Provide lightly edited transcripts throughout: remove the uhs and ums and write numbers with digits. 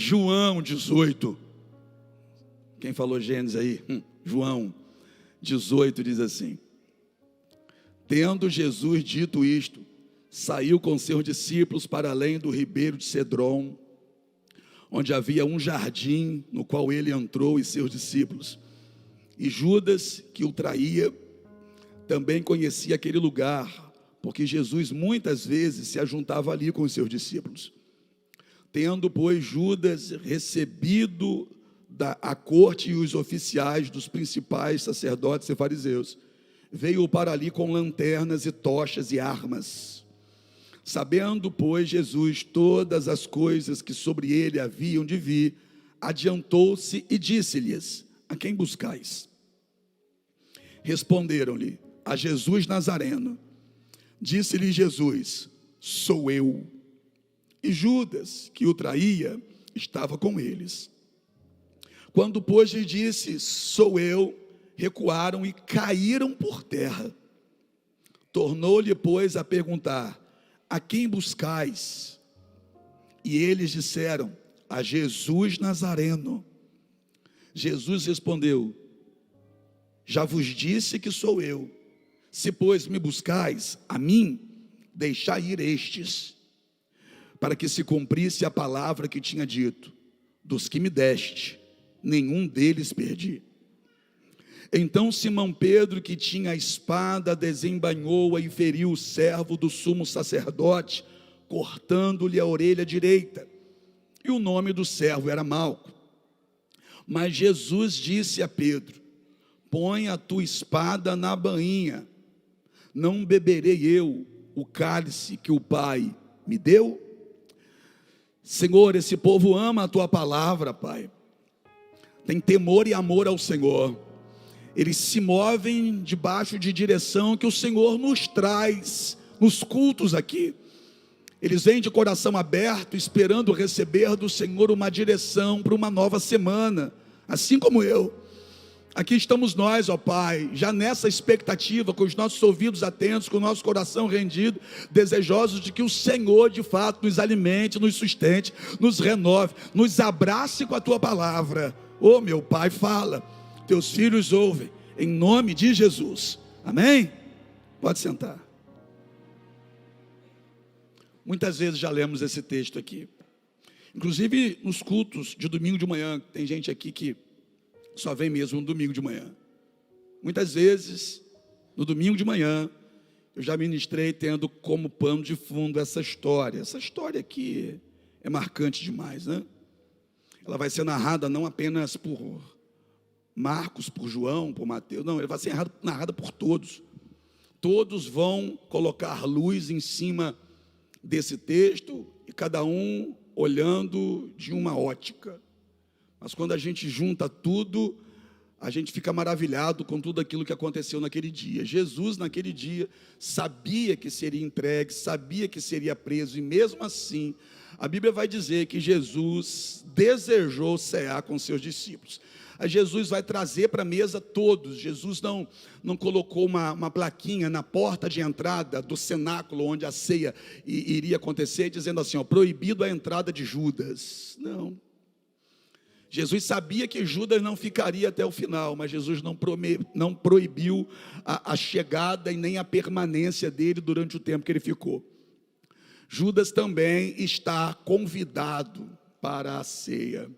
João 18. Quem falou Gênesis aí? João 18 diz assim: tendo Jesus dito isto, saiu com seus discípulos para além do ribeiro de Cedron, onde havia um jardim, no qual ele entrou e seus discípulos. E Judas, que o traía, também conhecia aquele lugar, porque Jesus muitas vezes se ajuntava ali com os seus discípulos. Tendo, pois, Judas recebido a corte e os oficiais dos principais sacerdotes e fariseus, veio para ali com lanternas e tochas e armas. Sabendo, pois, Jesus todas as coisas que sobre ele haviam de vir, adiantou-se e disse-lhes: a quem buscais? Responderam-lhe: a Jesus Nazareno. Disse-lhe Jesus: sou eu. E Judas, que o traía, estava com eles. Quando, pois, lhe disse: sou eu, recuaram e caíram por terra. Tornou-lhe, pois, a perguntar: a quem buscais? E eles disseram: a Jesus Nazareno. Jesus respondeu: já vos disse que sou eu. Se, pois, me buscais, a mim, deixai ir estes, para que se cumprisse a palavra que tinha dito: dos que me deste, nenhum deles perdi. Então Simão Pedro, que tinha a espada, desembainhou-a e feriu o servo do sumo sacerdote, cortando-lhe a orelha direita. E o nome do servo era Malco. Mas Jesus disse a Pedro: põe a tua espada na bainha. Não beberei eu o cálice que o Pai me deu? Senhor, esse povo ama a tua palavra, Pai. Tem temor e amor ao Senhor. Eles se movem debaixo de direção que o Senhor nos traz nos cultos aqui. Eles vêm de coração aberto, esperando receber do Senhor uma direção para uma nova semana, assim como eu. Aqui estamos nós, ó Pai, já nessa expectativa, com os nossos ouvidos atentos, com o nosso coração rendido, desejosos de que o Senhor de fato nos alimente, nos sustente, nos renove, nos abrace com a tua palavra. Ô meu Pai, fala, teus filhos ouvem, em nome de Jesus, amém? Pode sentar. Muitas vezes já lemos esse texto aqui, inclusive nos cultos de domingo de manhã. Tem gente aqui que só vem mesmo no domingo de manhã. Muitas vezes, no domingo de manhã, eu já ministrei tendo como pano de fundo essa história aqui é marcante demais, né? Ela vai ser narrada não apenas por Marcos, por João, por Mateus, não, ela vai ser narrada por todos. Todos vão colocar luz em cima desse texto, e cada um olhando de uma ótica. Mas quando a gente junta tudo, a gente fica maravilhado com tudo aquilo que aconteceu naquele dia. Jesus, naquele dia, sabia que seria entregue, sabia que seria preso, e mesmo assim, a Bíblia vai dizer que Jesus desejou cear com seus discípulos. Jesus vai trazer para a mesa todos. Jesus não colocou uma plaquinha na porta de entrada do cenáculo, onde a ceia iria acontecer, dizendo assim, ó, proibido a entrada de Judas. Não. Jesus sabia que Judas não ficaria até o final, mas Jesus não proibiu a chegada e nem a permanência dele durante o tempo que ele ficou. Judas também está convidado para a ceia.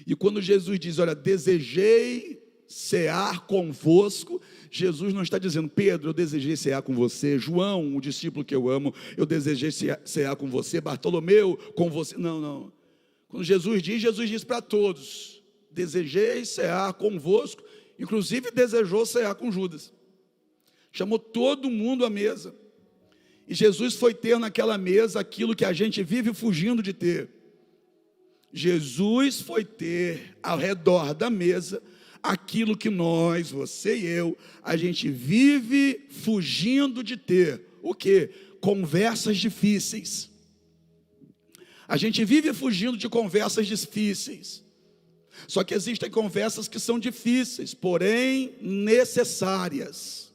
E quando Jesus diz, olha, desejei cear convosco, Jesus não está dizendo, Pedro, eu desejei cear com você, João, o discípulo que eu amo, eu desejei cear com você, Bartolomeu, com você. Não. Quando Jesus diz para todos, desejei cear convosco, inclusive desejou cear com Judas. Chamou todo mundo à mesa. E Jesus foi ter naquela mesa aquilo que a gente vive fugindo de ter. Jesus foi ter ao redor da mesa aquilo que nós, você e eu, a gente vive fugindo de ter. O quê? Conversas difíceis. A gente vive fugindo de conversas difíceis. Só que existem conversas que são difíceis, porém necessárias.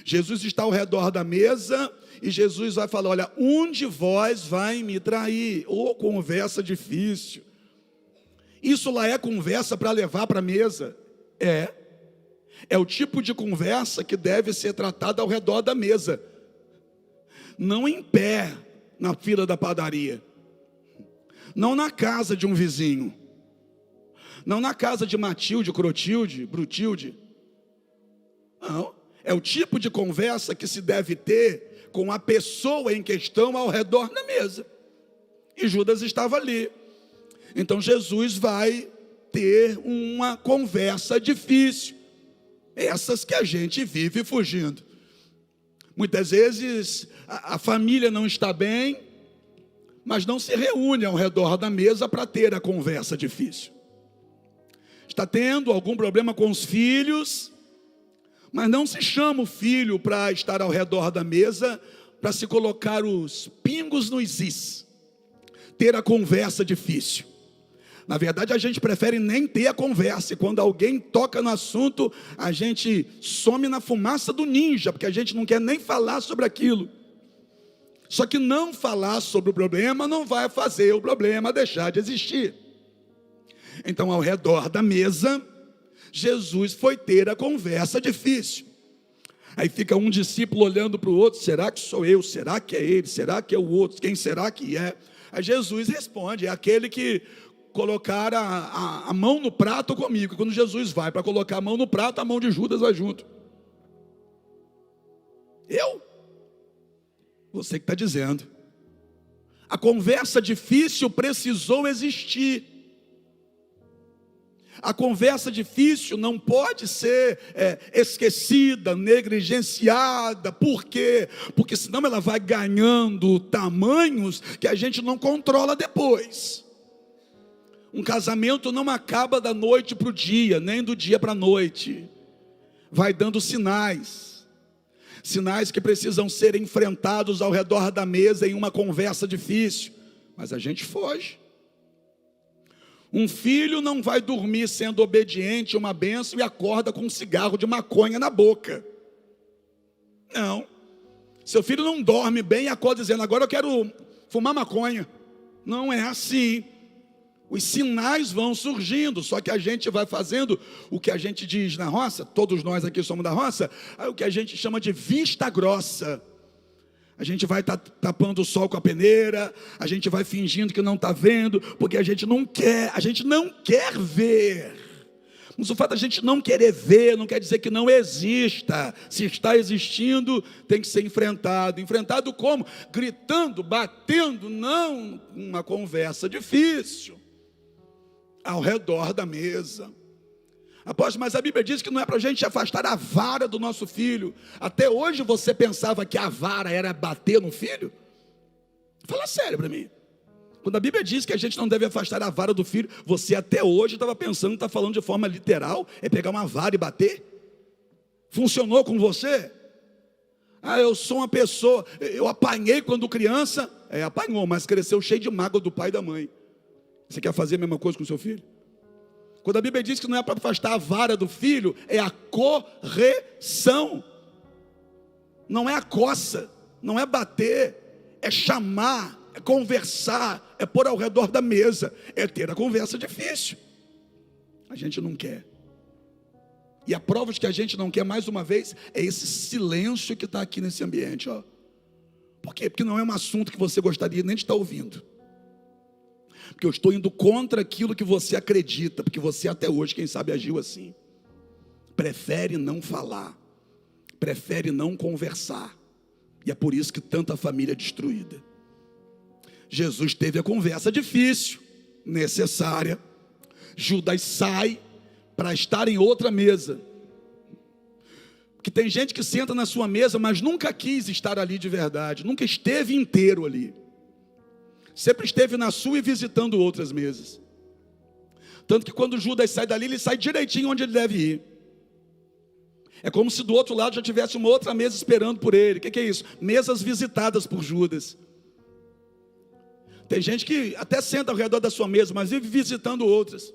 Jesus está ao redor da mesa e Jesus vai falar: olha, um de vós vai me trair. Ô, conversa difícil. Isso lá é conversa para levar para a mesa? É o tipo de conversa que deve ser tratada ao redor da mesa, não em pé na fila da padaria, não na casa de um vizinho, não na casa de Matilde, Crotilde, Brutilde. Não, é o tipo de conversa que se deve ter com a pessoa em questão ao redor da mesa. E Judas estava ali. Então Jesus vai ter uma conversa difícil, essas que a gente vive fugindo. Muitas vezes a família não está bem, mas não se reúne ao redor da mesa para ter a conversa difícil. Está tendo algum problema com os filhos, mas não se chama o filho para estar ao redor da mesa, para se colocar os pingos nos is, ter a conversa difícil. Na verdade, a gente prefere nem ter a conversa, e quando alguém toca no assunto, a gente some na fumaça do ninja, porque a gente não quer nem falar sobre aquilo. Só que não falar sobre o problema não vai fazer o problema deixar de existir. Então, ao redor da mesa, Jesus foi ter a conversa difícil. Aí fica um discípulo olhando para o outro: será que sou eu? Será que é ele? Será que é o outro? Quem será que é? Aí Jesus responde: é aquele que colocar a mão no prato comigo. Quando Jesus vai para colocar a mão no prato, a mão de Judas vai junto. Eu? Você que está dizendo. A conversa difícil precisou existir. A conversa difícil não pode ser esquecida, negligenciada. Por quê? Porque senão ela vai ganhando tamanhos que a gente não controla depois. Um casamento não acaba da noite para o dia, nem do dia para a noite. Vai dando sinais. Sinais que precisam ser enfrentados ao redor da mesa em uma conversa difícil. Mas a gente foge. Um filho não vai dormir sendo obediente, uma bênção, e acorda com um cigarro de maconha na boca. Não. Seu filho não dorme bem e acorda dizendo: agora eu quero fumar maconha. Não é assim. Os sinais vão surgindo, só que a gente vai fazendo o que a gente diz na roça, todos nós aqui somos da roça, o que a gente chama de vista grossa. A gente vai tapando o sol com a peneira, a gente vai fingindo que não está vendo, porque a gente não quer ver. Mas o fato de a gente não querer ver não quer dizer que não exista. Se está existindo, tem que ser enfrentado. Enfrentado como? Gritando, batendo, não uma conversa difícil ao redor da mesa. Apóstolo, mas a Bíblia diz que não é para a gente afastar a vara do nosso filho. Até hoje você pensava que a vara era bater no filho? Fala sério para mim. Quando a Bíblia diz que a gente não deve afastar a vara do filho, você até hoje estava pensando, está falando de forma literal, é pegar uma vara e bater? Funcionou com você? Eu sou uma pessoa, eu apanhei quando criança. Apanhou, mas cresceu cheio de mágoa do pai e da mãe. Você quer fazer a mesma coisa com o seu filho? Quando a Bíblia diz que não é para afastar a vara do filho, é a correção. Não é a coça, não é bater, é chamar, é conversar, é pôr ao redor da mesa, é ter a conversa difícil. A gente não quer. E a prova de que a gente não quer, mais uma vez, é esse silêncio que está aqui nesse ambiente. Ó. Por quê? Porque não é um assunto que você gostaria nem de estar ouvindo. Porque eu estou indo contra aquilo que você acredita, porque você até hoje, quem sabe, agiu assim. Prefere não falar, prefere não conversar, e é por isso que tanta família é destruída. Jesus teve a conversa difícil, necessária. Judas sai para estar em outra mesa, porque tem gente que senta na sua mesa, mas nunca quis estar ali de verdade, nunca esteve inteiro ali. Sempre esteve na sua e visitando outras mesas. Tanto que quando Judas sai dali, ele sai direitinho onde ele deve ir. É como se do outro lado já tivesse uma outra mesa esperando por ele. O que é isso? Mesas visitadas por Judas. Tem gente que até senta ao redor da sua mesa, mas vive visitando outras.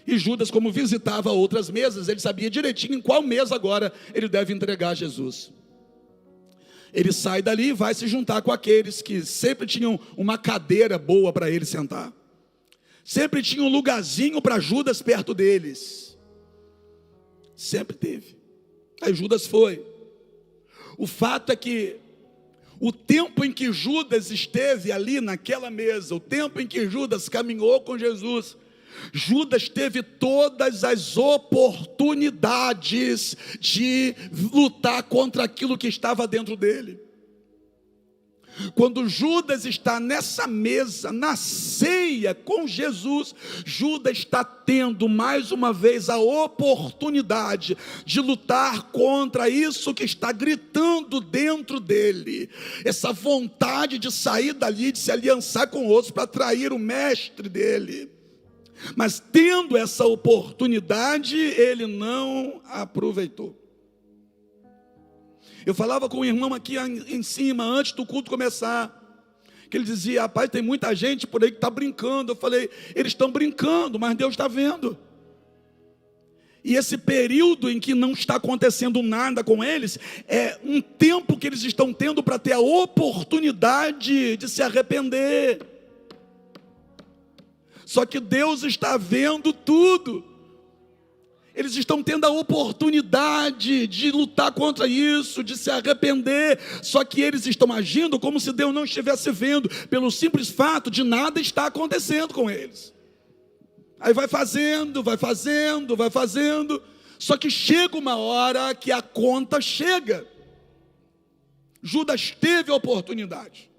E Judas, como visitava outras mesas, ele sabia direitinho em qual mesa agora ele deve entregar Jesus. ele sai dali e vai se juntar com aqueles que sempre tinham uma cadeira boa para ele sentar. Sempre tinha um lugarzinho para Judas perto deles. Sempre teve. Aí Judas foi. O fato é que o tempo em que Judas esteve ali naquela mesa, o tempo em que Judas caminhou com Jesus, Judas teve todas as oportunidades de lutar contra aquilo que estava dentro dele. Quando Judas está nessa mesa, na ceia com Jesus, Judas está tendo mais uma vez a oportunidade de lutar contra isso que está gritando dentro dele, essa vontade de sair dali, de se aliançar com outros para trair o mestre dele. Mas tendo essa oportunidade, ele não aproveitou. Eu falava com um irmão aqui em cima, antes do culto começar, que ele dizia: rapaz, tem muita gente por aí que está brincando. Eu falei: eles estão brincando, mas Deus está vendo. E esse período em que não está acontecendo nada com eles, é um tempo que eles estão tendo para ter a oportunidade de se arrepender. Só que Deus está vendo tudo. Eles estão tendo a oportunidade de lutar contra isso, de se arrepender, só que eles estão agindo como se Deus não estivesse vendo, pelo simples fato de nada estar acontecendo com eles. Aí vai fazendo, só que chega uma hora que a conta chega. Judas teve a oportunidade,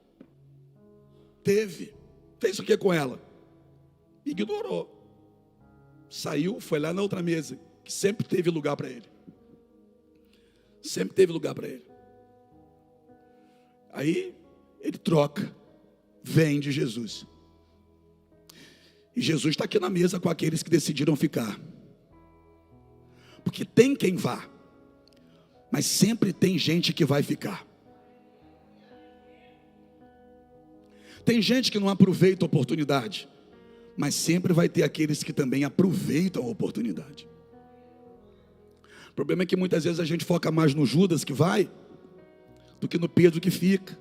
fez o que com ela? Ignorou, saiu, foi lá na outra mesa, que sempre teve lugar para ele. Aí ele troca, vem de Jesus. E Jesus está aqui na mesa com aqueles que decidiram ficar. Porque tem quem vá, mas sempre tem gente que vai ficar. Tem gente que não aproveita a oportunidade, mas sempre vai ter aqueles que também aproveitam a oportunidade. O problema é que muitas vezes a gente foca mais no Judas que vai, do que no Pedro que fica,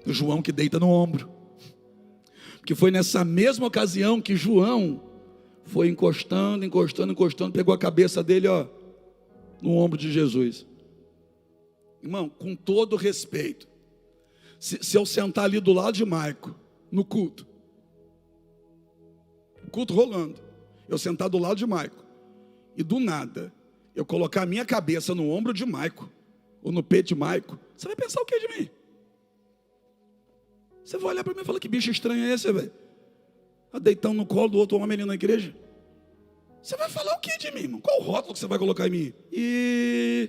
no João que deita no ombro. Porque foi nessa mesma ocasião que João foi encostando, pegou a cabeça dele, no ombro de Jesus. Irmão, com todo respeito, se eu sentar ali do lado de Maico, no culto rolando, eu sentar do lado de Maico, e do nada, eu colocar a minha cabeça no ombro de Maico, ou no peito de Maico, você vai pensar o que de mim? Você vai olhar para mim e falar: que bicho estranho é esse, velho? Deitando no colo do outro homem ali na igreja. Você vai falar o que de mim, irmão? Qual o rótulo que você vai colocar em mim? E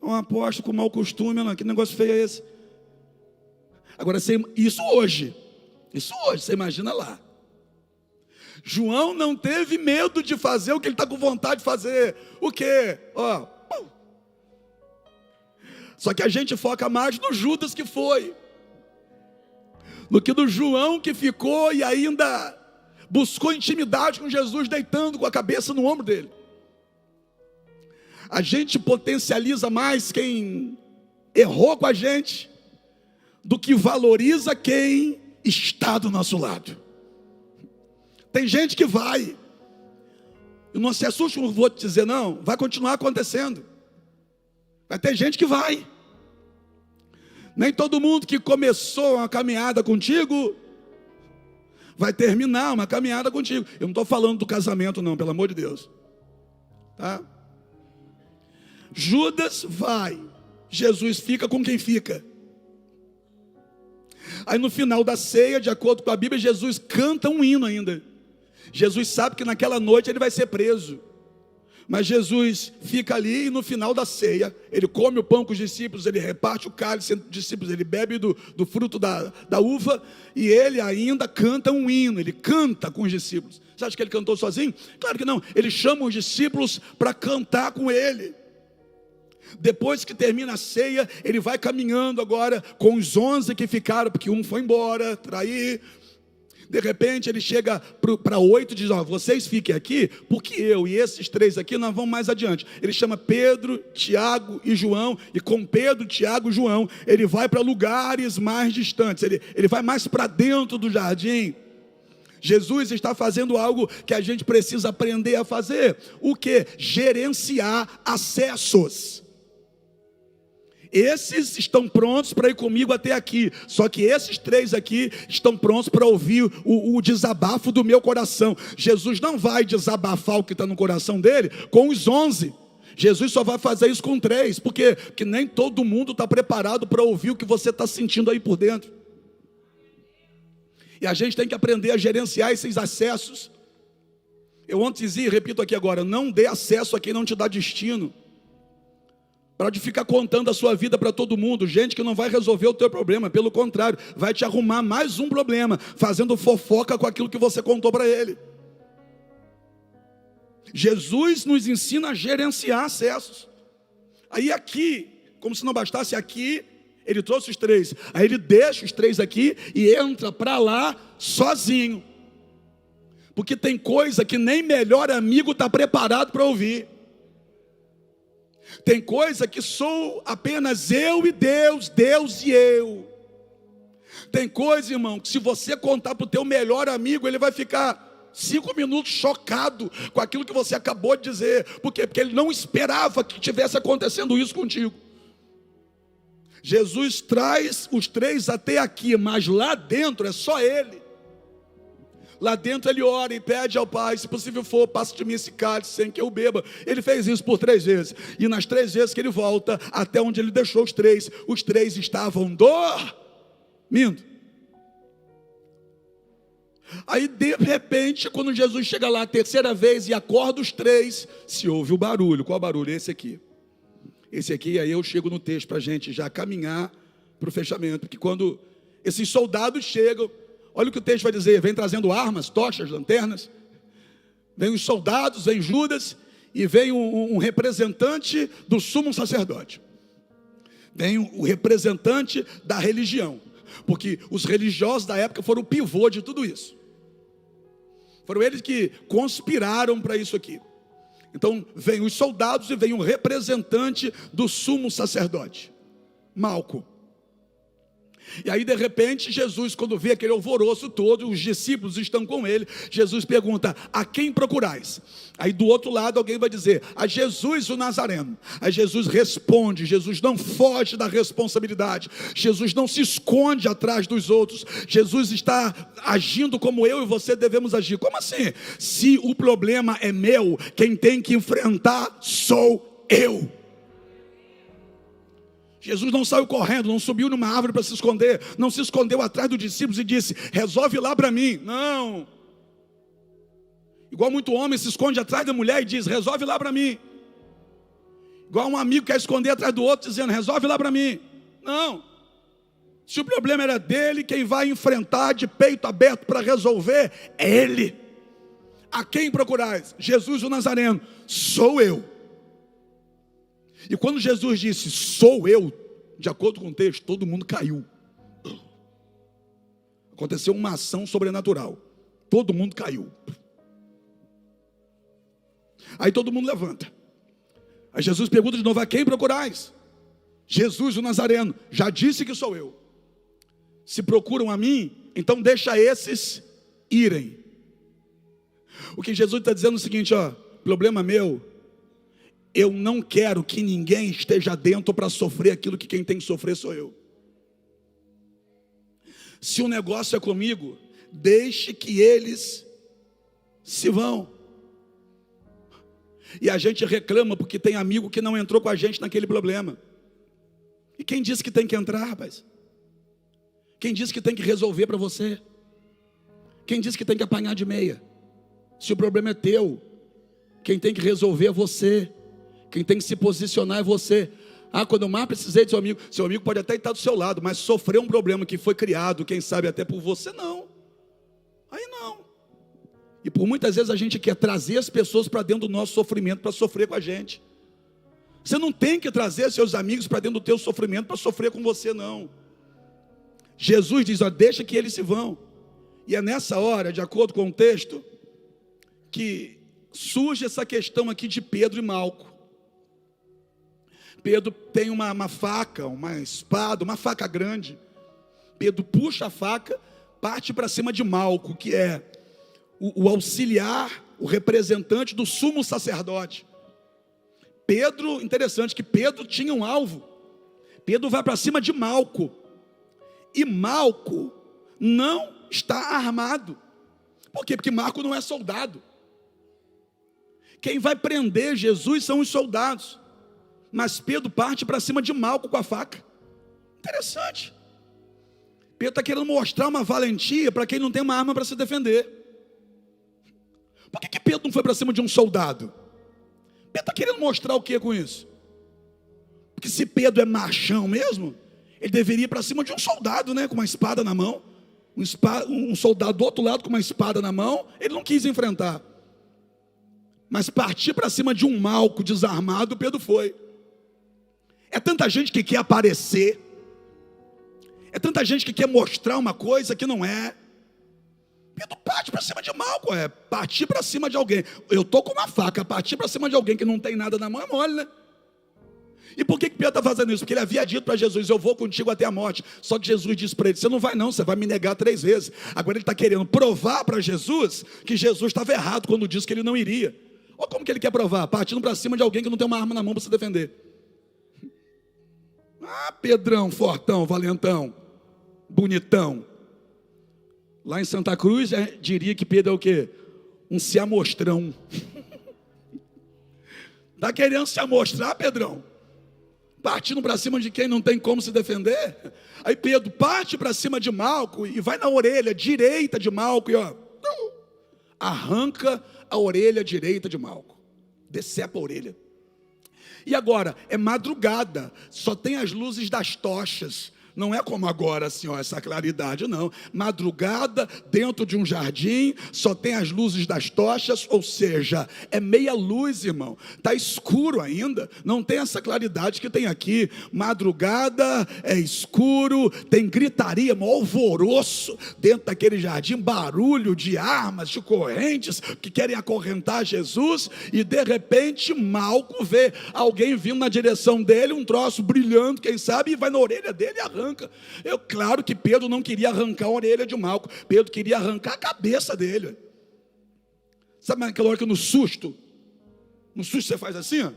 um apóstolo com mau costume, não, que negócio feio é esse? Agora, isso hoje, você imagina lá. João não teve medo de fazer o que ele está com vontade de fazer. O quê? Só que a gente foca mais no Judas que foi, do que no João que ficou e ainda buscou intimidade com Jesus, deitando com a cabeça no ombro dele. A gente potencializa mais quem errou com a gente, do que valoriza quem está do nosso lado. Tem gente que vai, e não se assuste, não vou te dizer não, vai continuar acontecendo. Vai ter gente que vai. Nem todo mundo que começou uma caminhada contigo vai terminar uma caminhada contigo. Eu não estou falando do casamento não, pelo amor de Deus, tá? Judas vai, Jesus fica com quem fica. Aí no final da ceia, de acordo com a Bíblia, Jesus canta um hino ainda. Jesus sabe que naquela noite ele vai ser preso, mas Jesus fica ali, e no final da ceia, ele come o pão com os discípulos, ele reparte o cálice entre os discípulos, ele bebe do fruto da uva, e ele ainda canta um hino, ele canta com os discípulos. Você acha que ele cantou sozinho? Claro que não, ele chama os discípulos para cantar com ele. Depois que termina a ceia, ele vai caminhando agora com os 11 que ficaram, porque um foi embora, trair. De repente ele chega para 8 e diz: ó, vocês fiquem aqui, porque eu e esses 3 aqui nós vamos mais adiante. Ele chama Pedro, Tiago e João, e com Pedro, Tiago e João, ele vai para lugares mais distantes, ele vai mais para dentro do jardim. Jesus está fazendo algo que a gente precisa aprender a fazer. O que? Gerenciar acessos. Esses estão prontos para ir comigo até aqui. Só que esses 3 aqui estão prontos para ouvir o desabafo do meu coração. Jesus não vai desabafar o que está no coração dele com os 11. Jesus só vai fazer isso com 3. Por quê? Porque nem todo mundo está preparado para ouvir o que você está sentindo aí por dentro. E a gente tem que aprender a gerenciar esses acessos. Eu ontem dizia e repito aqui agora: não dê acesso a quem não te dá destino. Para de ficar contando a sua vida para todo mundo, gente que não vai resolver o teu problema, pelo contrário, vai te arrumar mais um problema, fazendo fofoca com aquilo que você contou para ele. Jesus nos ensina a gerenciar acessos. Aí aqui, como se não bastasse aqui, ele trouxe os 3, aí ele deixa os 3 aqui e entra para lá sozinho, porque tem coisa que nem melhor amigo está preparado para ouvir. Tem coisa que sou apenas eu e Deus, Deus e eu. Tem coisa, irmão, que se você contar para o teu melhor amigo, ele vai ficar 5 minutos chocado com aquilo que você acabou de dizer. Por quê? Porque ele não esperava que tivesse acontecendo isso contigo. Jesus traz os 3 até aqui, mas lá dentro é só ele. Lá dentro ele ora e pede ao Pai: se possível for, passa de mim esse cálice sem que eu beba. Ele fez isso por 3 vezes. E nas 3 vezes que ele volta, até onde ele deixou os 3 estavam dormindo. Aí de repente, quando Jesus chega lá a 3ª vez e acorda os 3, se ouve o barulho. Qual barulho? Esse aqui. Esse aqui, aí eu chego no texto para a gente já caminhar para o fechamento. Porque quando esses soldados chegam, olha o que o texto vai dizer: vem trazendo armas, tochas, lanternas. Vem os soldados, vem Judas, e vem um representante do sumo sacerdote. Vem o representante da religião. Porque os religiosos da época foram o pivô de tudo isso. Foram eles que conspiraram para isso aqui. Então vem os soldados e vem um representante do sumo sacerdote, Malco. E aí de repente Jesus, quando vê aquele alvoroço todo, os discípulos estão com ele, Jesus pergunta: a quem procurais? Aí do outro lado alguém vai dizer: a Jesus o Nazareno. Aí Jesus responde. Jesus não foge da responsabilidade, Jesus não se esconde atrás dos outros. Jesus está agindo como eu e você devemos agir. Como assim? Se o problema é meu, quem tem que enfrentar sou eu. Jesus não saiu correndo, não subiu numa árvore para se esconder, não se escondeu atrás dos discípulos e disse: resolve lá para mim. Não. Igual muito homem se esconde atrás da mulher e diz: resolve lá para mim. Igual um amigo quer esconder atrás do outro dizendo: resolve lá para mim. Não. Se o problema era dele, quem vai enfrentar de peito aberto para resolver é ele. A quem procurais? Jesus o Nazareno. Sou eu. E quando Jesus disse: sou eu, de acordo com o texto, todo mundo caiu. Aconteceu uma ação sobrenatural. Todo mundo caiu. Aí todo mundo levanta. Aí Jesus pergunta de novo: a quem procurais? Jesus o Nazareno. Já disse que sou eu. Se procuram a mim, então deixa esses irem. O que Jesus está dizendo é o seguinte: ó, problema meu. Eu não quero que ninguém esteja dentro para sofrer aquilo que quem tem que sofrer sou eu. Se o negócio é comigo, deixe que eles se vão. E a gente reclama porque tem amigo que não entrou com a gente naquele problema. E quem disse que tem que entrar, rapaz? Quem disse que tem que resolver para você? Quem disse que tem que apanhar de meia? Se o problema é teu, quem tem que resolver é você. Quem tem que se posicionar é você. Ah, quando eu mais precisei do seu amigo pode até estar do seu lado, mas sofreu um problema que foi criado, quem sabe até por você, não. Aí não. E por muitas vezes a gente quer trazer as pessoas para dentro do nosso sofrimento para sofrer com a gente. Você não tem que trazer seus amigos para dentro do teu sofrimento para sofrer com você, não. Jesus diz: ó, deixa que eles se vão. E é nessa hora, de acordo com o texto, que surge essa questão aqui de Pedro e Malco. Pedro tem uma faca, uma espada, uma faca grande. Pedro puxa a faca, parte para cima de Malco, que é o auxiliar, o representante do sumo sacerdote. Pedro, interessante que Pedro tinha um alvo. Pedro vai para cima de Malco. E Malco não está armado. Por quê? Porque Malco não é soldado. Quem vai prender Jesus são os soldados. Mas Pedro parte para cima de Malco com a faca. Interessante. Pedro está querendo mostrar uma valentia para quem não tem uma arma para se defender. Por que Pedro não foi para cima de um soldado? Pedro está querendo mostrar o que com isso? Porque se Pedro é machão mesmo, ele deveria ir para cima de um soldado, né, com uma espada na mão. Um soldado do outro lado com uma espada na mão, ele não quis enfrentar. Mas partir para cima de um Malco desarmado, Pedro foi. É tanta gente que quer aparecer. É tanta gente que quer mostrar uma coisa que não é. Pedro parte para cima de Malco, partir para cima de alguém. Eu estou com uma faca, partir para cima de alguém que não tem nada na mão é mole, né? E por que Pedro está fazendo isso? Porque ele havia dito para Jesus: eu vou contigo até a morte. Só que Jesus disse para ele: você não vai não, você vai me negar 3 vezes. Agora ele está querendo provar para Jesus que Jesus estava errado quando disse que ele não iria. Olha como que ele quer provar, partindo para cima de alguém que não tem uma arma na mão para se defender. Ah, Pedrão, fortão, valentão, bonitão. Lá em Santa Cruz, diria que Pedro é o quê? Um se amostrão. Está querendo se amostrar, Pedrão? Partindo para cima de quem não tem como se defender. Aí Pedro parte para cima de Malco e vai na orelha direita de Malco e arranca a orelha direita de Malco. Decepa a orelha. E agora, é madrugada, só tem as luzes das tochas. Não é como agora, assim, essa claridade, não. Madrugada, dentro de um jardim, só tem as luzes das tochas, ou seja, é meia luz, irmão. Está escuro ainda, não tem essa claridade que tem aqui. Madrugada, é escuro, tem gritaria, um alvoroço dentro daquele jardim, barulho de armas, de correntes, que querem acorrentar Jesus, e de repente, Malco vê alguém vindo na direção dele, um troço brilhando, quem sabe, e vai na orelha dele e arranca. Claro que Pedro não queria arrancar a orelha de Malco, Pedro queria arrancar a cabeça dele. Sabe aquela hora que no susto você faz assim, ó?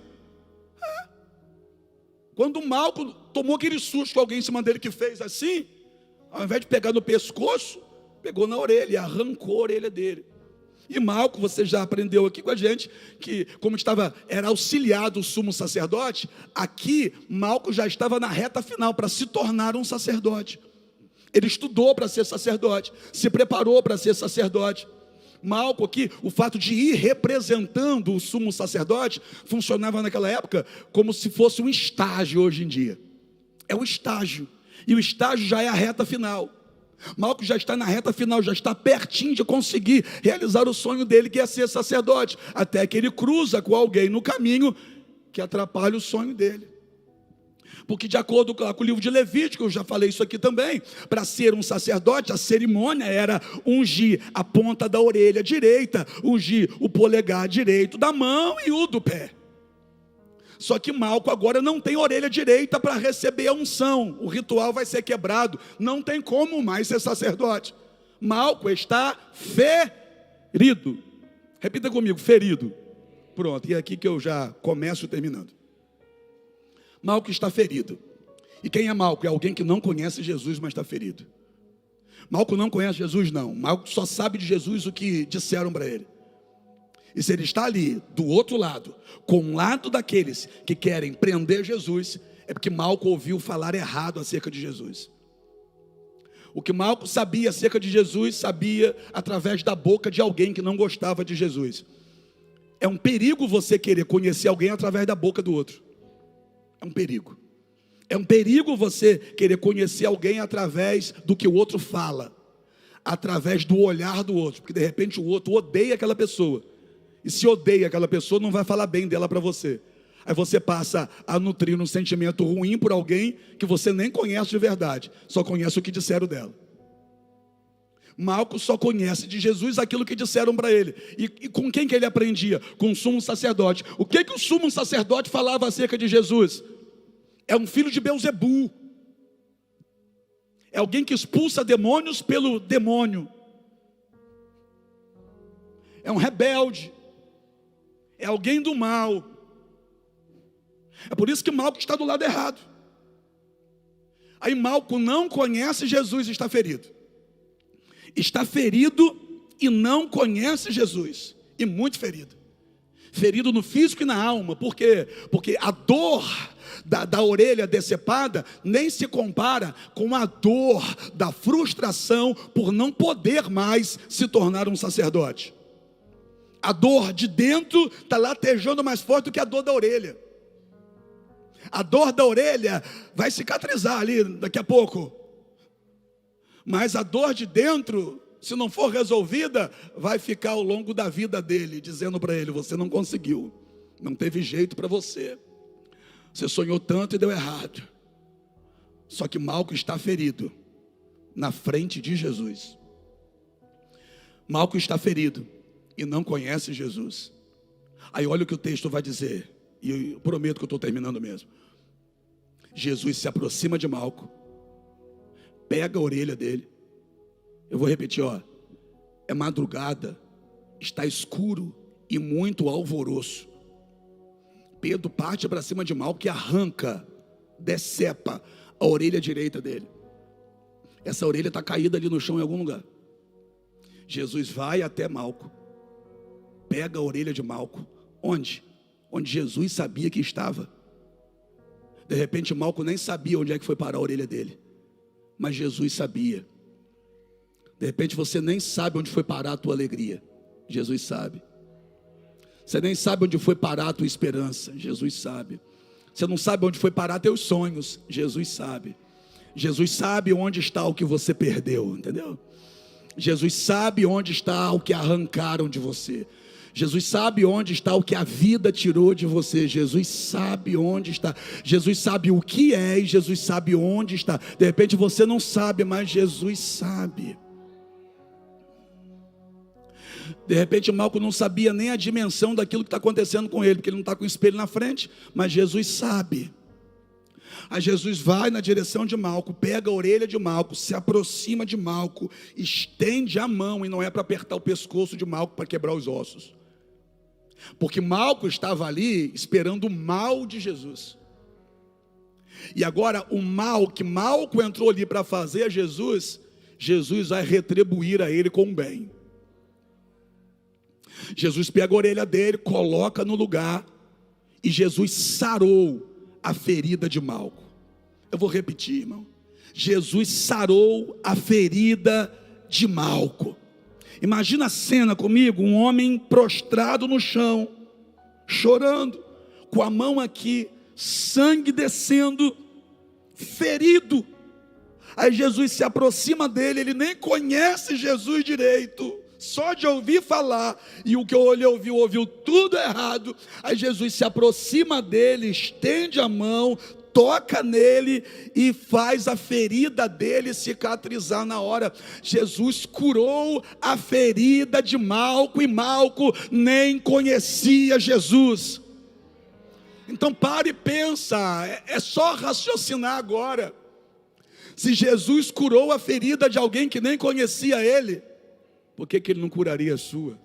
Quando o Malco tomou aquele susto com alguém em cima dele que fez assim, ao invés de pegar no pescoço, pegou na orelha e arrancou a orelha dele. E Malco, você já aprendeu aqui com a gente, que como era auxiliado o sumo sacerdote, aqui Malco já estava na reta final para se tornar um sacerdote. Ele estudou para ser sacerdote, se preparou para ser sacerdote. Malco aqui, o fato de ir representando o sumo sacerdote, funcionava naquela época como se fosse um estágio hoje em dia. É um estágio, e o estágio já é a reta final. Malco já está na reta final, já está pertinho de conseguir realizar o sonho dele, que é ser sacerdote, até que ele cruza com alguém no caminho que atrapalha o sonho dele. Porque de acordo com o livro de Levítico, eu já falei isso aqui também, para ser um sacerdote, a cerimônia era ungir a ponta da orelha direita, ungir o polegar direito da mão e o do pé. Só que Malco agora não tem orelha direita para receber a unção. O ritual vai ser quebrado. Não tem como mais ser sacerdote. Malco está ferido. Repita comigo, ferido. Pronto, e é aqui que eu já começo terminando. Malco está ferido. E quem é Malco? É alguém que não conhece Jesus, mas está ferido. Malco não conhece Jesus, não. Malco só sabe de Jesus o que disseram para ele. E se ele está ali, do outro lado, com o lado daqueles que querem prender Jesus, é porque Malco ouviu falar errado acerca de Jesus. O que Malco sabia acerca de Jesus, sabia através da boca de alguém que não gostava de Jesus. É um perigo você querer conhecer alguém através da boca do outro. É um perigo. É um perigo você querer conhecer alguém através do que o outro fala, através do olhar do outro, porque de repente o outro odeia aquela pessoa. E se odeia aquela pessoa, não vai falar bem dela para você. Aí você passa a nutrir um sentimento ruim por alguém que você nem conhece de verdade, só conhece o que disseram dela. Malco só conhece de Jesus aquilo que disseram para ele. E com quem que ele aprendia? Com o sumo sacerdote. O que o sumo sacerdote falava acerca de Jesus? É um filho de Belzebu. É alguém que expulsa demônios pelo demônio. É um rebelde. É alguém do mal. É por isso que Malco está do lado errado. Aí Malco não conhece Jesus e está ferido. Está ferido e não conhece Jesus. E muito ferido. Ferido no físico e na alma. Por quê? Porque a dor da orelha decepada nem se compara com a dor da frustração por não poder mais se tornar um sacerdote. A dor de dentro está latejando mais forte do que a dor da orelha. A dor da orelha vai cicatrizar ali daqui a pouco. Mas a dor de dentro, se não for resolvida, vai ficar ao longo da vida dele, dizendo para ele: você não conseguiu, não teve jeito para você. Você sonhou tanto e deu errado. Só que Malco está ferido na frente de Jesus. Malco está ferido e não conhece Jesus. Aí olha o que o texto vai dizer, e eu prometo que eu estou terminando mesmo. Jesus se aproxima de Malco, pega a orelha dele. Eu vou repetir, é madrugada, está escuro e muito alvoroço. Pedro parte para cima de Malco e arranca, decepa a orelha direita dele. Essa orelha está caída ali no chão em algum lugar. Jesus vai até Malco, pega a orelha de Malco. Onde? Onde Jesus sabia que estava. De repente Malco nem sabia onde é que foi parar a orelha dele, mas Jesus sabia. De repente você nem sabe onde foi parar a tua alegria. Jesus sabe. Você nem sabe onde foi parar a tua esperança. Jesus sabe. Você não sabe onde foi parar teus sonhos. Jesus sabe. Jesus sabe onde está o que você perdeu, entendeu? Jesus sabe onde está o que arrancaram de você. Jesus sabe onde está o que a vida tirou de você. Jesus sabe onde está. Jesus sabe o que é e Jesus sabe onde está. De repente você não sabe, mas Jesus sabe. De repente Malco não sabia nem a dimensão daquilo que está acontecendo com ele, porque ele não está com o espelho na frente, mas Jesus sabe. Aí Jesus vai na direção de Malco, pega a orelha de Malco, se aproxima de Malco, estende a mão, e não é para apertar o pescoço de Malco para quebrar os ossos, porque Malco estava ali esperando o mal de Jesus. E agora o mal que Malco entrou ali para fazer a Jesus, Jesus vai retribuir a ele com o bem. Jesus pega a orelha dele, coloca no lugar, e Jesus sarou a ferida de Malco. Eu vou repetir, irmão. Jesus sarou a ferida de Malco. Imagina a cena comigo, um homem prostrado no chão, chorando, com a mão aqui, sangue descendo, ferido. Aí Jesus se aproxima dele, ele nem conhece Jesus direito, só de ouvir falar, e o que ele ouviu tudo errado. Aí Jesus se aproxima dele, estende a mão, toca nele e faz a ferida dele cicatrizar na hora. Jesus curou a ferida de Malco, e Malco nem conhecia Jesus. Então pare e pensa, é só raciocinar agora. Se Jesus curou a ferida de alguém que nem conhecia ele, por que ele não curaria a sua?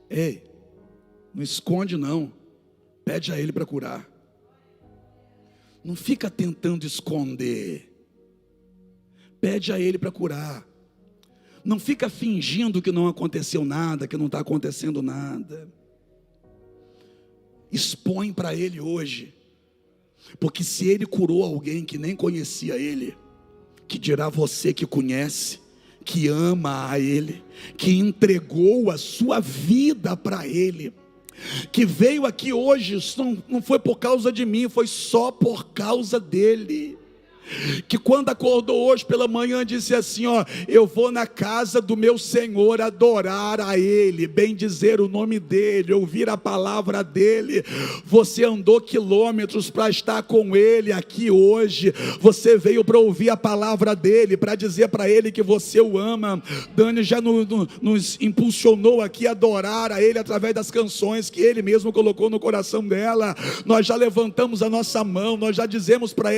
Ei, não esconde não, pede a ele para curar. Não fica tentando esconder, pede a ele para curar. Não fica fingindo que não aconteceu nada, que não está acontecendo nada. Expõe para ele hoje, porque se ele curou alguém que nem conhecia ele, que dirá você que conhece, que ama a ele, que entregou a sua vida para ele, que veio aqui hoje, não foi por causa de mim, foi só por causa dele. que quando acordou hoje pela manhã disse assim, ó: eu vou na casa do meu Senhor adorar a Ele, bendizer o nome dEle, ouvir a palavra dEle. Você andou quilômetros para estar com Ele aqui hoje, você veio para ouvir a palavra dEle, para dizer para Ele que você o ama. Dani já nos impulsionou aqui a adorar a Ele através das canções que Ele mesmo colocou no coração dela. Nós já levantamos a nossa mão, nós já dissemos para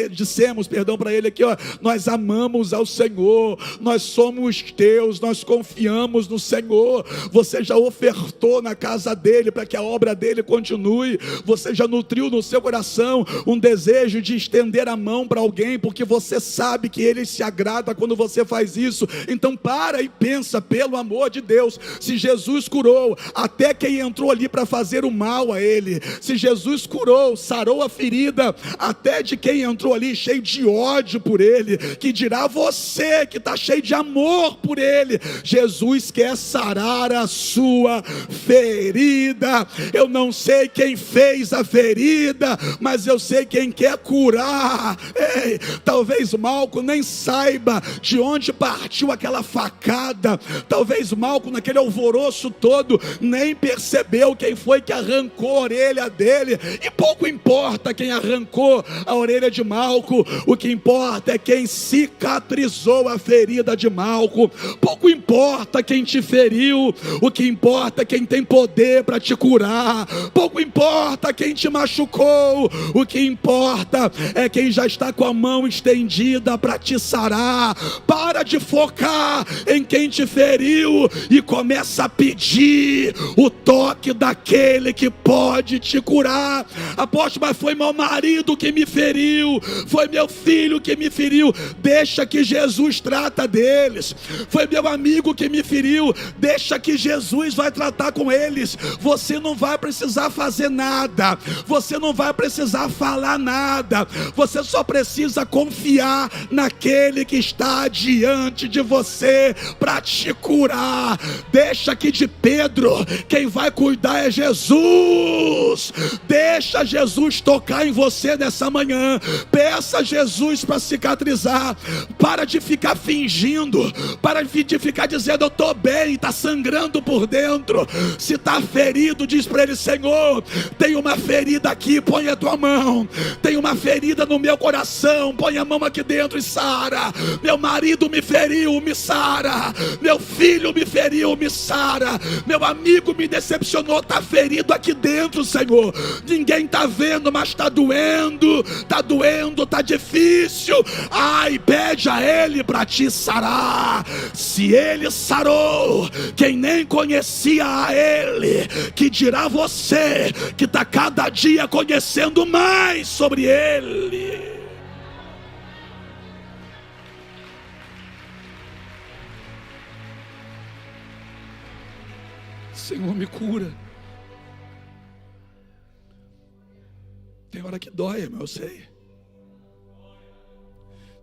Ele aqui, ó: nós amamos ao Senhor, nós somos teus, nós confiamos no Senhor. Você já ofertou na casa dEle para que a obra dEle continue. Você já nutriu no seu coração um desejo de estender a mão para alguém, porque você sabe que Ele se agrada quando você faz isso. Então para e pensa, pelo amor de Deus, se Jesus curou até quem entrou ali para fazer o mal a Ele, se Jesus curou, sarou a ferida até de quem entrou ali cheio de ódio por Ele, que dirá você que está cheio de amor por Ele. Jesus quer sarar a sua ferida. Eu não sei quem fez a ferida, mas eu sei quem quer curar. Ei, talvez Malco nem saiba de onde partiu aquela facada, talvez Malco naquele alvoroço todo nem percebeu quem foi que arrancou a orelha dele, e pouco importa quem arrancou a orelha de Malco, o que importa é quem cicatrizou a ferida de Malco. Pouco importa quem te feriu, o que importa é quem tem poder para te curar. Pouco importa quem te machucou, o que importa é quem já está com a mão estendida para te sarar. Para de focar em quem te feriu e começa a pedir o toque daquele que pode te curar. Apóstolo, mas foi meu marido que me feriu, foi meu filho que me feriu. Deixa que Jesus trata deles. Foi meu amigo que me feriu, deixa que Jesus vai tratar com eles. Você não vai precisar fazer nada, você não vai precisar falar nada, você só precisa confiar naquele que está diante de você para te curar. Deixa que de Pedro quem vai cuidar é Jesus. Deixa Jesus tocar em você nessa manhã. Peça a Jesus para cicatrizar. Para de ficar fingindo, para de ficar dizendo eu estou bem, está sangrando por dentro. Se está ferido, diz para ele: Senhor, tem uma ferida aqui, põe a tua mão. Tem uma ferida no meu coração, põe a mão aqui dentro e sara. Meu marido me feriu, me sara. Meu filho me feriu, me sara. Meu amigo me decepcionou, está ferido aqui dentro, Senhor. Ninguém está vendo, mas está doendo, está difícil. Ai, pede a Ele para te sarar. Se Ele sarou quem nem conhecia a Ele, que dirá você que está cada dia conhecendo mais sobre Ele. Senhor, me cura. Tem hora que dói, mas eu sei.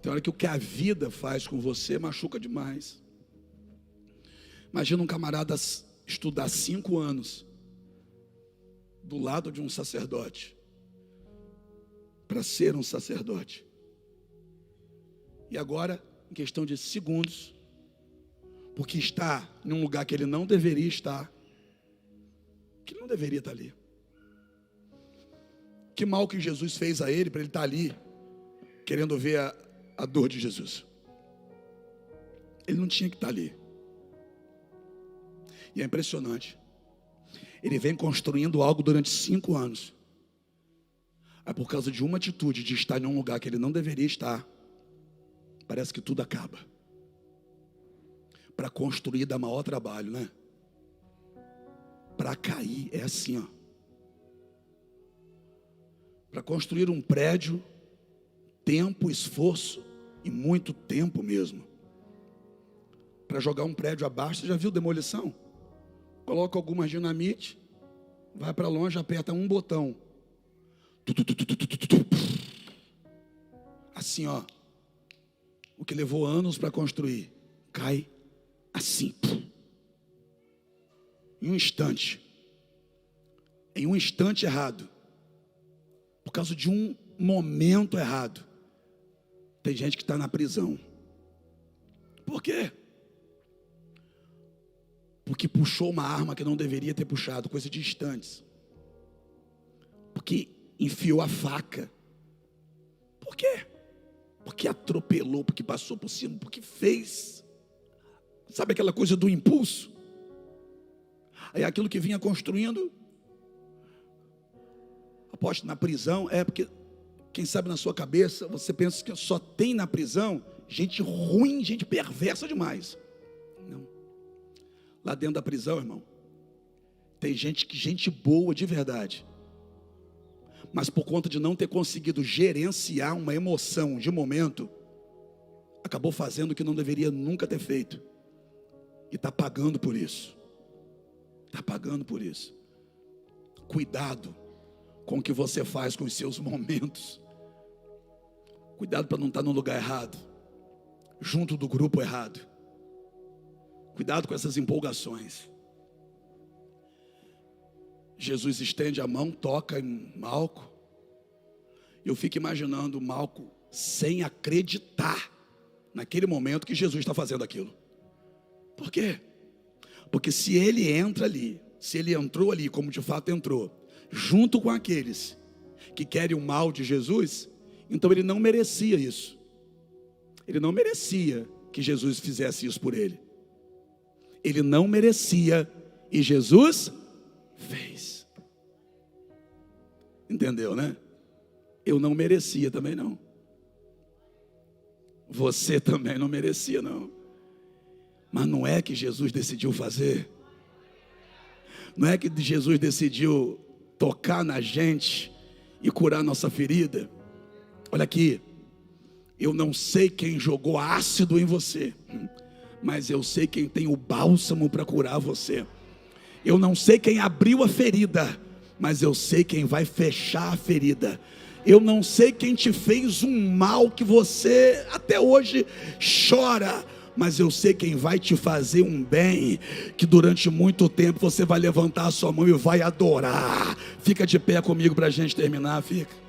Tem hora que o que a vida faz com você machuca demais. Imagina um camarada estudar 5 anos do lado de um sacerdote para ser um sacerdote, e agora, em questão de segundos, porque está em um lugar que ele não deveria estar, que ele não deveria estar ali. Que mal que Jesus fez a ele para ele estar ali querendo ver a dor de Jesus. Ele não tinha que estar ali. E é impressionante. Ele vem construindo algo durante 5 anos. Aí por causa de uma atitude de estar em um lugar que ele não deveria estar, parece que tudo acaba. Para construir dá maior trabalho, né? Para cair é assim, ó. Para construir um prédio, tempo, esforço e muito tempo mesmo. Para jogar um prédio abaixo, você já viu demolição? Coloca algumas dinamite, vai para longe, aperta um botão. Assim, ó. O que levou anos para construir, cai assim. Em um instante. Em um instante errado. Por causa de um momento errado. Tem gente que está na prisão. Por quê? Porque puxou uma arma que não deveria ter puxado, coisa de instantes. Porque enfiou a faca. Por quê? Porque atropelou, porque passou por cima, porque fez. Sabe aquela coisa do impulso? Aí aquilo que vinha construindo, aposto na prisão, porque, quem sabe na sua cabeça, você pensa que só tem na prisão gente ruim, gente perversa demais. Não. Lá dentro da prisão, irmão, tem gente boa de verdade. Mas por conta de não ter conseguido gerenciar uma emoção de momento, acabou fazendo o que não deveria nunca ter feito. E está pagando por isso. Está pagando por isso. Cuidado com o que você faz com os seus momentos. Cuidado para não estar no lugar errado, junto do grupo errado. Cuidado com essas empolgações. Jesus estende a mão, toca em Malco. Eu fico imaginando Malco sem acreditar naquele momento que Jesus está fazendo aquilo. Por quê? Porque se ele entra ali, se ele entrou ali, como de fato entrou, junto com aqueles que querem o mal de Jesus, então ele não merecia isso. Ele não merecia que Jesus fizesse isso por ele. Ele não merecia e Jesus fez. Entendeu, né? Eu não merecia também não. Você também não merecia não. Mas não é que Jesus decidiu fazer. Não é que Jesus decidiu tocar na gente e curar nossa ferida. Olha aqui, eu não sei quem jogou ácido em você, mas eu sei quem tem o bálsamo para curar você. Eu não sei quem abriu a ferida, mas eu sei quem vai fechar a ferida. Eu não sei quem te fez um mal que você até hoje chora, mas eu sei quem vai te fazer um bem, que durante muito tempo você vai levantar a sua mão e vai adorar. Fica de pé comigo para a gente terminar, fica.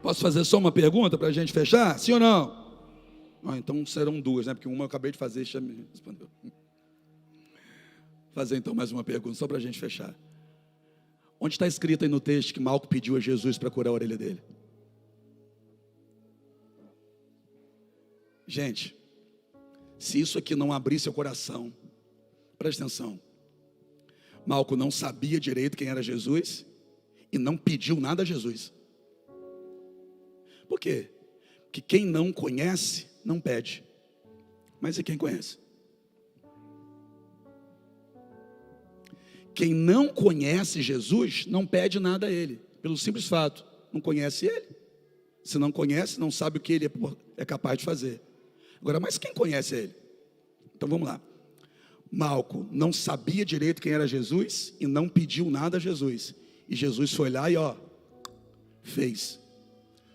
Posso fazer só uma pergunta para a gente fechar? Sim ou não? Então serão duas, né? Porque uma eu acabei de fazer e já me respondeu. Fazer então mais uma pergunta, só para a gente fechar. Onde está escrito aí no texto que Malco pediu a Jesus para curar a orelha dele? Gente, se isso aqui não abrir seu coração, presta atenção. Malco não sabia direito quem era Jesus e não pediu nada a Jesus. Por quê? Porque quem não conhece, não pede. Mas e quem conhece? Quem não conhece Jesus, não pede nada a Ele. Pelo simples fato, não conhece Ele. Se não conhece, não sabe o que Ele é capaz de fazer. Agora, mas quem conhece Ele? Então vamos lá. Malco não sabia direito quem era Jesus e não pediu nada a Jesus. E Jesus foi lá e fez.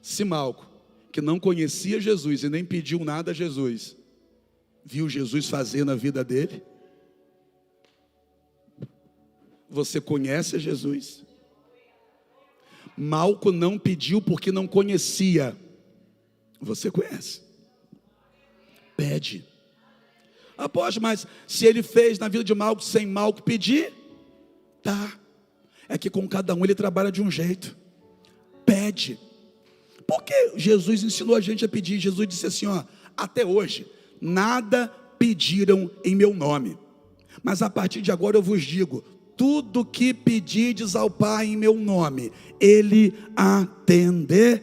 Se Malco, que não conhecia Jesus e nem pediu nada a Jesus, viu Jesus fazer na vida dele, você conhece a Jesus. Malco não pediu porque não conhecia. Você conhece. Pede. Após, mas se ele fez na vida de Malco sem Malco pedir, tá. É que com cada um ele trabalha de um jeito. Pede. Porque Jesus ensinou a gente a pedir. Jesus disse assim, até hoje, nada pediram em meu nome. Mas a partir de agora eu vos digo, tudo que pedirdes ao Pai em meu nome, Ele atenderá.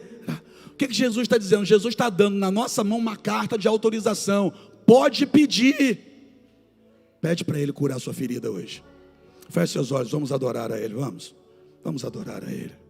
O que Jesus está dizendo? Jesus está dando na nossa mão uma carta de autorização. Pode pedir. Pede para Ele curar a sua ferida hoje. Feche seus olhos, vamos adorar a Ele, vamos. Vamos adorar a Ele.